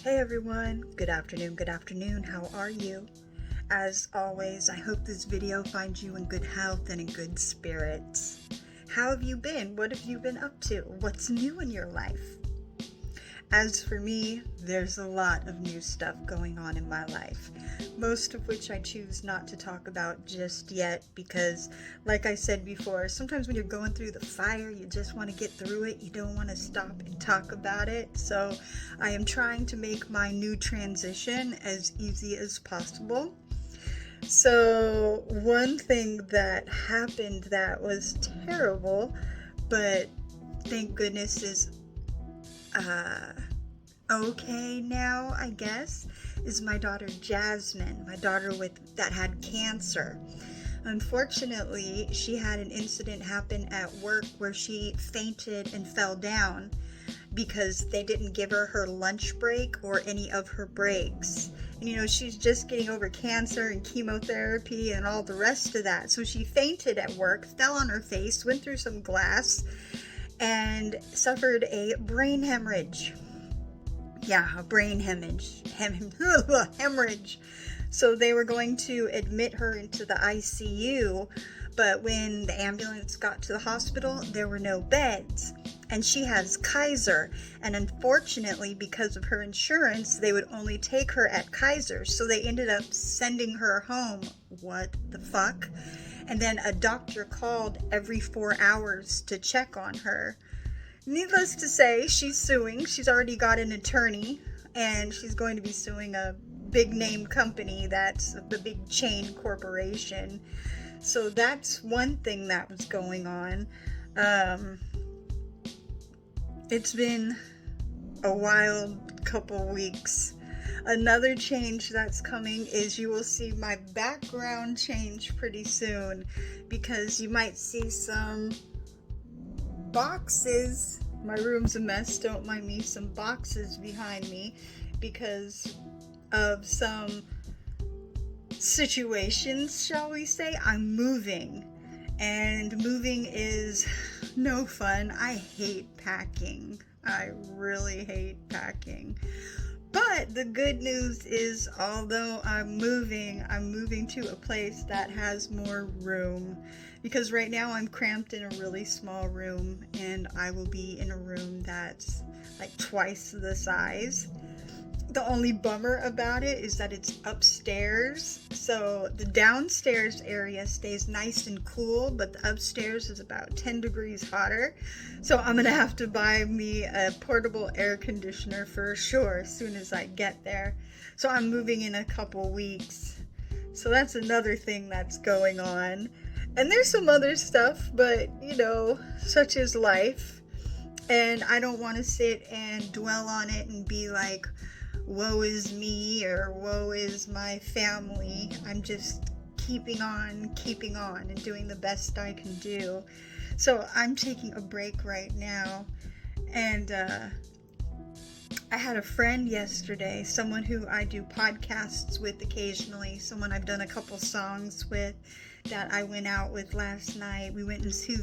Hey everyone, good afternoon, how are you? As always, I hope this video finds you in good health and in good spirits. How have you been? What have you been up to? What's new in your life? As for me, there's a lot of new stuff going on in my life, most of which I choose not to talk about just yet because, like I said before, sometimes when you're going through the fire, you just want to get through it. You don't want to stop and talk about it. So I am trying to make my new transition as easy as possible. So one thing that happened that was terrible, but thank goodness is okay now, I guess, is my daughter Jasmine, my daughter that had cancer. Unfortunately, she had an incident happen at work where she fainted and fell down because they didn't give her her lunch break or any of her breaks. And she's just getting over cancer and chemotherapy and all the rest of that. So she fainted at work, fell on her face, went through some glass, and suffered a brain hemorrhage. Yeah, a brain hemorrhage. So they were going to admit her into the ICU, but when the ambulance got to the hospital, there were no beds. And she has Kaiser, and unfortunately, because of her insurance, they would only take her at Kaiser, so they ended up sending her home. What the fuck? And then a doctor called every 4 hours to check on her. Needless to say, she's suing. She's already got an attorney, and she's going to be suing a big name company that's the big chain corporation. So that's one thing that was going on. It's been a wild couple weeks. Another change that's coming is you will see my background change pretty soon, because you might see some boxes. My room's a mess, don't mind me. Some boxes behind me because of some situations, shall we say. I'm moving, and moving is no fun. I hate packing. I really hate packing. But the good news is, although I'm moving to a place that has more room, because right now I'm cramped in a really small room, and I will be in a room that's like twice the size. The only bummer about it is that it's upstairs, so the downstairs area stays nice and cool, but the upstairs is about 10 degrees hotter. So I'm gonna have to buy me a portable air conditioner for sure as soon as I get there. So I'm moving in a couple weeks. So that's another thing that's going on. And there's some other stuff, but such is life. And I don't want to sit and dwell on it and be like, woe is me or woe is my family. I'm just keeping on and doing the best I can do. So I'm taking a break right now, and I had a friend yesterday, someone who I do podcasts with occasionally, someone I've done a couple songs with, that I went out with last night. We went and see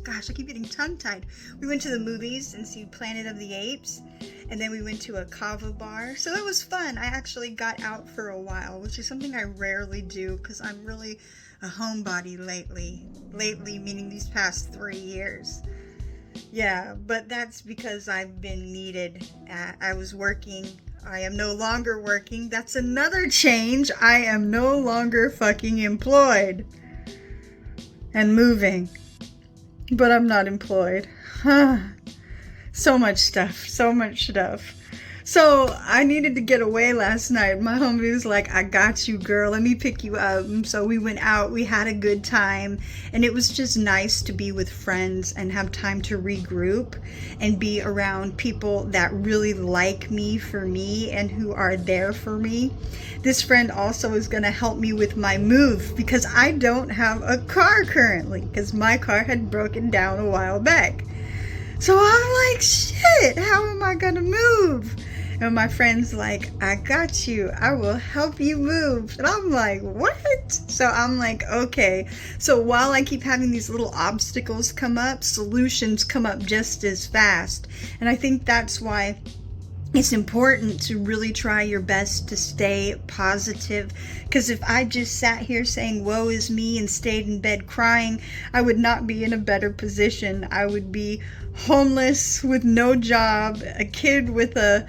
gosh, I keep getting tongue-tied. We went to the movies and see Planet of the Apes, and then we went to a kava bar. So it was fun. I actually got out for a while, which is something I rarely do because I'm really a homebody lately. Lately, meaning these past 3 years. Yeah, but that's because I've been needed. I was working. I am no longer working. That's another change. I am no longer fucking employed. And moving. But I'm not employed. So much stuff. So I needed to get away last night. My homie was like, I got you, girl. Let me pick you up. So we went out. We had a good time. And it was just nice to be with friends and have time to regroup and be around people that really like me for me and who are there for me. This friend also is going to help me with my move because I don't have a car currently because my car had broken down a while back. So I'm like, shit, how am I going to move? And my friend's like, I got you. I will help you move. And I'm like, what? So I'm like, okay. So while I keep having these little obstacles come up, solutions come up just as fast. And I think that's why it's important to really try your best to stay positive, because if I just sat here saying woe is me and stayed in bed crying, I would not be in a better position. I would be homeless with no job, a kid with a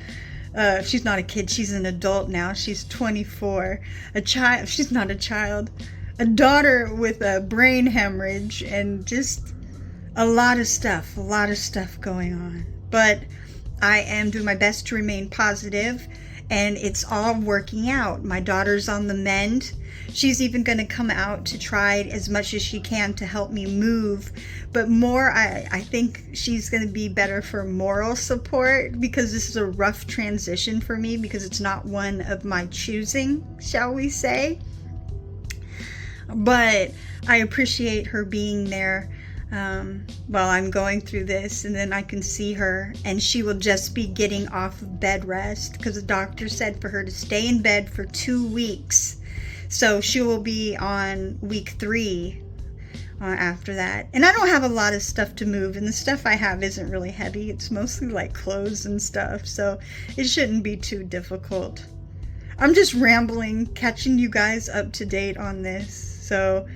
she's not a kid, she's an adult now, she's 24, a child, she's not a child, a daughter with a brain hemorrhage, and just a lot of stuff going on. But I am doing my best to remain positive, and it's all working out. My daughter's on the mend. She's even going to come out to try as much as she can to help me move. But more, I think she's going to be better for moral support, because this is a rough transition for me, because it's not one of my choosing, shall we say. But I appreciate her being there while I'm going through this, and then I can see her, and she will just be getting off of bed rest, because the doctor said for her to stay in bed for 2 weeks. So she will be on week 3 after that. And I don't have a lot of stuff to move, and the stuff I have isn't really heavy. It's mostly like clothes and stuff, so it shouldn't be too difficult. I'm just rambling, catching you guys up to date on this. So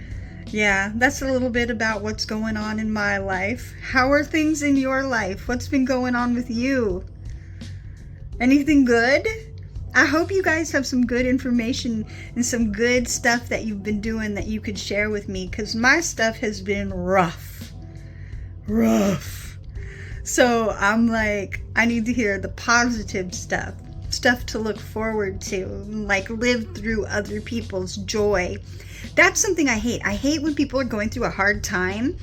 yeah, that's a little bit about what's going on in my life. How are things in your life? What's been going on with you? Anything good? I hope you guys have some good information and some good stuff that you've been doing that you could share with me, because my stuff has been rough. So I'm like, I need to hear the positive stuff to look forward to, like live through other people's joy. That's something I hate. I hate when people are going through a hard time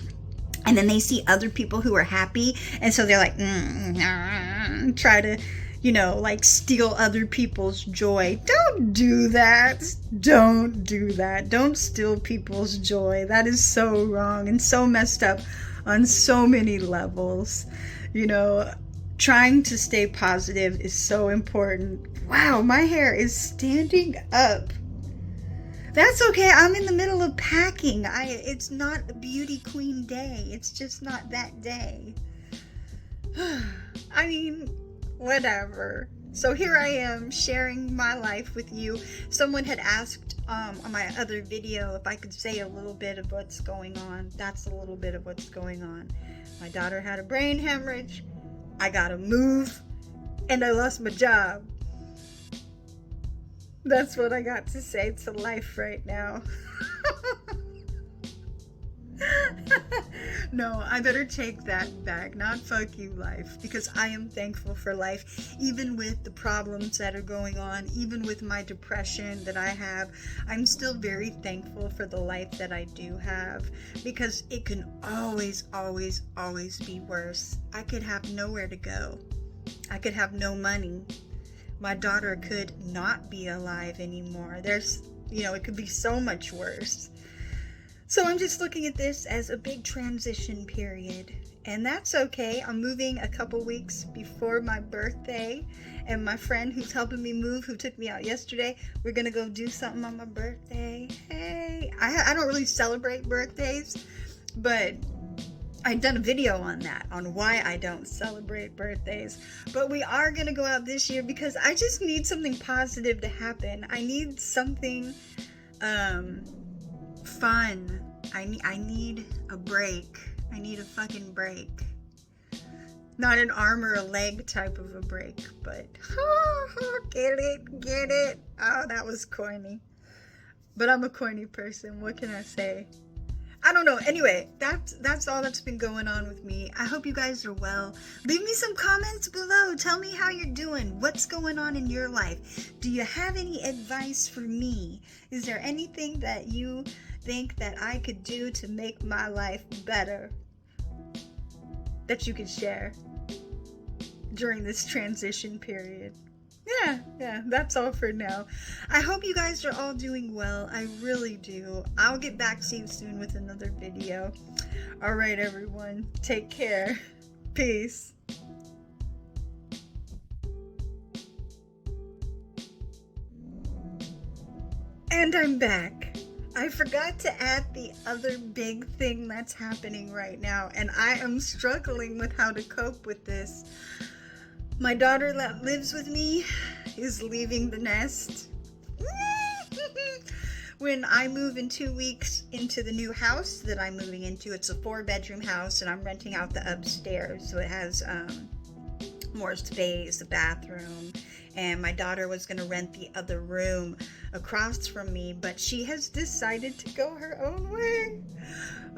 and then they see other people who are happy, and so they're like, try to, like steal other people's joy. Don't do that. Don't steal people's joy. That is so wrong and so messed up on so many levels. Trying to stay positive is so important. Wow, my hair is standing up. That's okay. I'm in the middle of packing. It's not a beauty queen day. It's just not that day. I mean, whatever. So here I am sharing my life with you. Someone had asked on my other video if I could say a little bit of what's going on. That's a little bit of what's going on. My daughter had a brain hemorrhage. I gotta move, and I lost my job. That's what I got to say to life right now. No, I better take that back, not fuck you life, because I am thankful for life, even with the problems that are going on, even with my depression that I have. I'm still very thankful for the life that I do have, because it can always be worse. I could have nowhere to go. I could have no money. My daughter could not be alive anymore. It could be so much worse. So I'm just looking at this as a big transition period, and that's okay. I'm moving a couple weeks before my birthday, and my friend who's helping me move, who took me out yesterday, we're gonna go do something on my birthday. Hey, I don't really celebrate birthdays, but I've done a video on that, on why I don't celebrate birthdays. But we are gonna go out this year because I just need something positive to happen. I need something fun. I need a break. I need a fucking break. Not an arm or a leg type of a break, but get it. Oh, that was corny. But I'm a corny person. What can I say? I don't know. Anyway, that's all that's been going on with me. I hope you guys are well. Leave me some comments below. Tell me how you're doing. What's going on in your life? Do you have any advice for me? Is there anything that you think that I could do to make my life better that you could share during this transition period? Yeah, that's all for now. I hope you guys are all doing well. I really do. I'll get back to you soon with another video. All right, everyone. Take care. Peace. And I'm back. I forgot to add the other big thing that's happening right now, and I am struggling with how to cope with this. My daughter that lives with me is leaving the nest. When I move in 2 weeks into the new house that I'm moving into, it's a 4-bedroom house and I'm renting out the upstairs. So it has more space, a bathroom, and my daughter was going to rent the other room across from me, but she has decided to go her own way.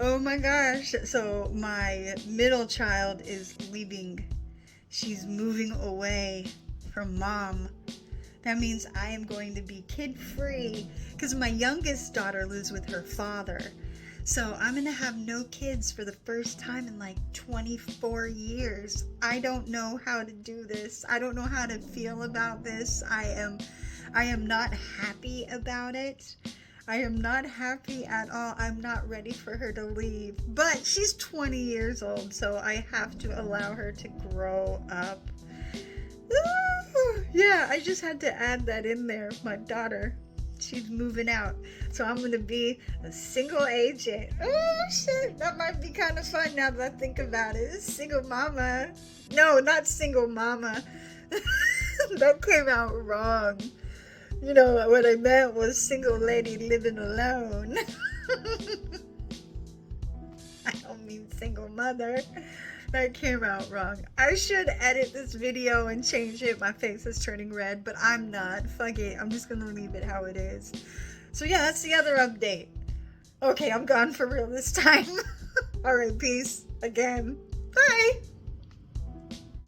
Oh my gosh. So my middle child is leaving. She's moving away from mom. That means I am going to be kid-free because my youngest daughter lives with her father. So I'm going to have no kids for the first time in like 24 years. I don't know how to do this. I don't know how to feel about this. I am not happy about it. I am not happy at all. I'm not ready for her to leave. But she's 20 years old, so I have to allow her to grow up. Yeah, I just had to add that in there. My daughter, she's moving out. So I'm going to be a single agent. Oh, shit. That might be kind of fun now that I think about it. Single mama. No, not single mama. That came out wrong. You know, what I meant was single lady living alone. I don't mean single mother. That came out wrong. I should edit this video and change it. My face is turning red, but I'm not. Fuck it. I'm just going to leave it how it is. So yeah, that's the other update. Okay, I'm gone for real this time. Alright, peace. Again. Bye.